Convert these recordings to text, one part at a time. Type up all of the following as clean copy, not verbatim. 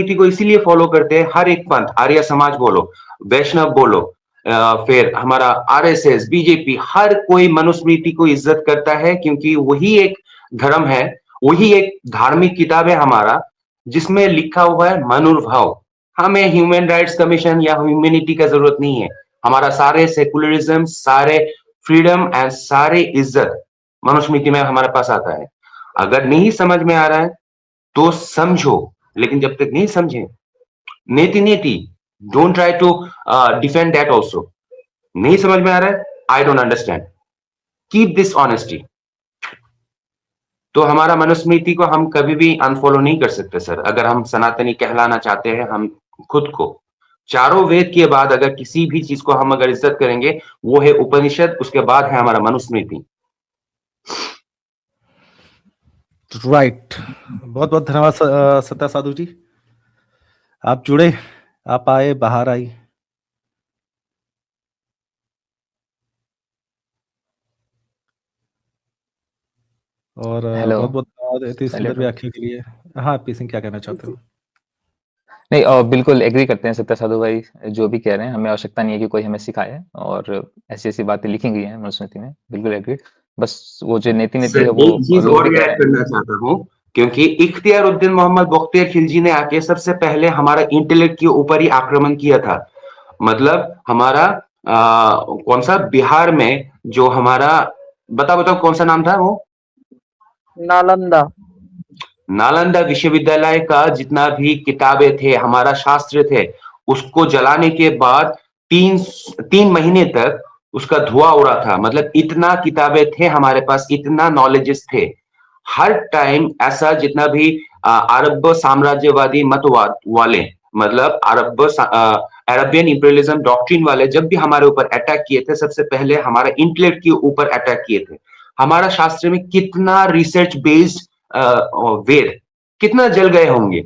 नीति को इसीलिए फॉलो करते हैं। हर एक पंथ, आर्य समाज बोलो, वैष्णव बोलो, फिर हमारा आरएसएस, बीजेपी, हर कोई मनुस्मृति को इज्जत करता है, क्योंकि वही एक धर्म है, वही एक धार्मिक किताब है हमारा, जिसमें लिखा हुआ है मनुर्भाव। हमें ह्यूमन राइट्स कमीशन या ह्यूमैनिटी का जरूरत नहीं है। हमारा सारे सेकुलरिज्म, सारे फ्रीडम एंड सारे इज्जत मनुस्मृति में हमारे पास आता है। अगर नहीं समझ में आ रहा है तो समझो, लेकिन जब तक नहीं समझे, नेति नेति, don't try to defend that also. नहीं समझ में आ रहा है, I don't understand, keep this honesty. तो हमारा मनुस्मृति को हम कभी भी अनफॉलो नहीं कर सकते सर। अगर हम सनातनी कहलाना चाहते हैं, हम खुद को चारों वेद के बाद अगर किसी भी चीज को हम अगर इज्जत करेंगे, वो है उपनिषद, उसके बाद है हमारा मनुस्मृति। राइट, बहुत बहुत धन्यवाद सत्या साधु जी, आप जुड़े, आप आए, बाहर आई। और बहुत बहुत धन्यवाद इतनी सुंदर व्याख्या के लिए। हाँ पी सिंह, क्या कहना चाहते हो? नहीं, बिल्कुल एग्री करते हैं सत्या साधु भाई, जो भी कह रहे हैं। हमें आवश्यकता नहीं है कि कोई हमें सिखाए, और ऐसी ऐसी बातें लिखी गई हैं मनुस्मृति में, बिल्कुल एग्री। बस वो जो नेति नेति है वो एक चीज और ऐड करना चाहता हूँ, क्योंकि इख्तियारुद्दीन मोहम्मद बख्तियार खिलजी ने आके सबसे पहले हमारा इंटेलेक्ट के ऊपर ही आक्रमण किया था। मतलब हमारा कौन सा बिहार में जो हमारा, बताओ कौन सा नाम था वो? नालंदा विश्वविद्यालय का जितना भी किताबें थे, हमारा शास्त्र थे, उसको जलाने के बाद 3 महीने तक उसका धुआं उड़ा था। मतलब इतना किताबें थे हमारे पास, इतना नॉलेजेस थे। हर टाइम ऐसा जितना भी अरब साम्राज्यवादी मतवाद वाले, मतलब अरबियन इंपीरियलिज्म डॉक्ट्रिन वाले जब भी हमारे ऊपर अटैक किए थे, सबसे पहले हमारा इंटेलेक्ट के ऊपर अटैक किए थे। हमारा शास्त्र में कितना रिसर्च बेस्ड वेद कितना जल गए होंगे।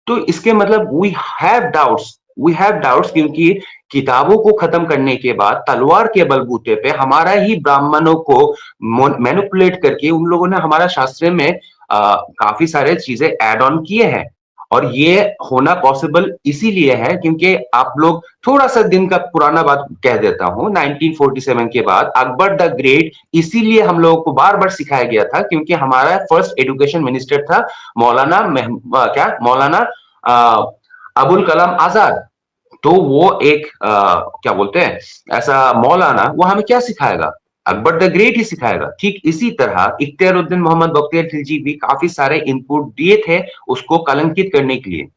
तो इसके मतलब वी हैव डाउट्स, क्योंकि किताबों को खत्म करने के बाद तलवार के बलबूते पे हमारा ही ब्राह्मणों को मैनिपुलेट करके उन लोगों ने हमारा शास्त्र में काफी सारे चीजें ऐड ऑन किए हैं। और ये होना पॉसिबल इसीलिए है क्योंकि आप लोग, थोड़ा सा दिन का पुराना बात कह देता हूं, 1947 के बाद अकबर द ग्रेट इसीलिए हम लोगों को बार बार सिखाया गया था, क्योंकि हमारा फर्स्ट एजुकेशन मिनिस्टर था मौलाना अबुल कलाम आजाद। तो वो एक क्या बोलते हैं, ऐसा मौलाना, वो हमें क्या सिखाएगा? अकबर द ग्रेट ही सिखाएगा। ठीक इसी तरह इख्तियारुद्दीन मोहम्मद बख्तियार खिलजी भी काफी सारे इनपुट दिए थे उसको कलंकित करने के लिए।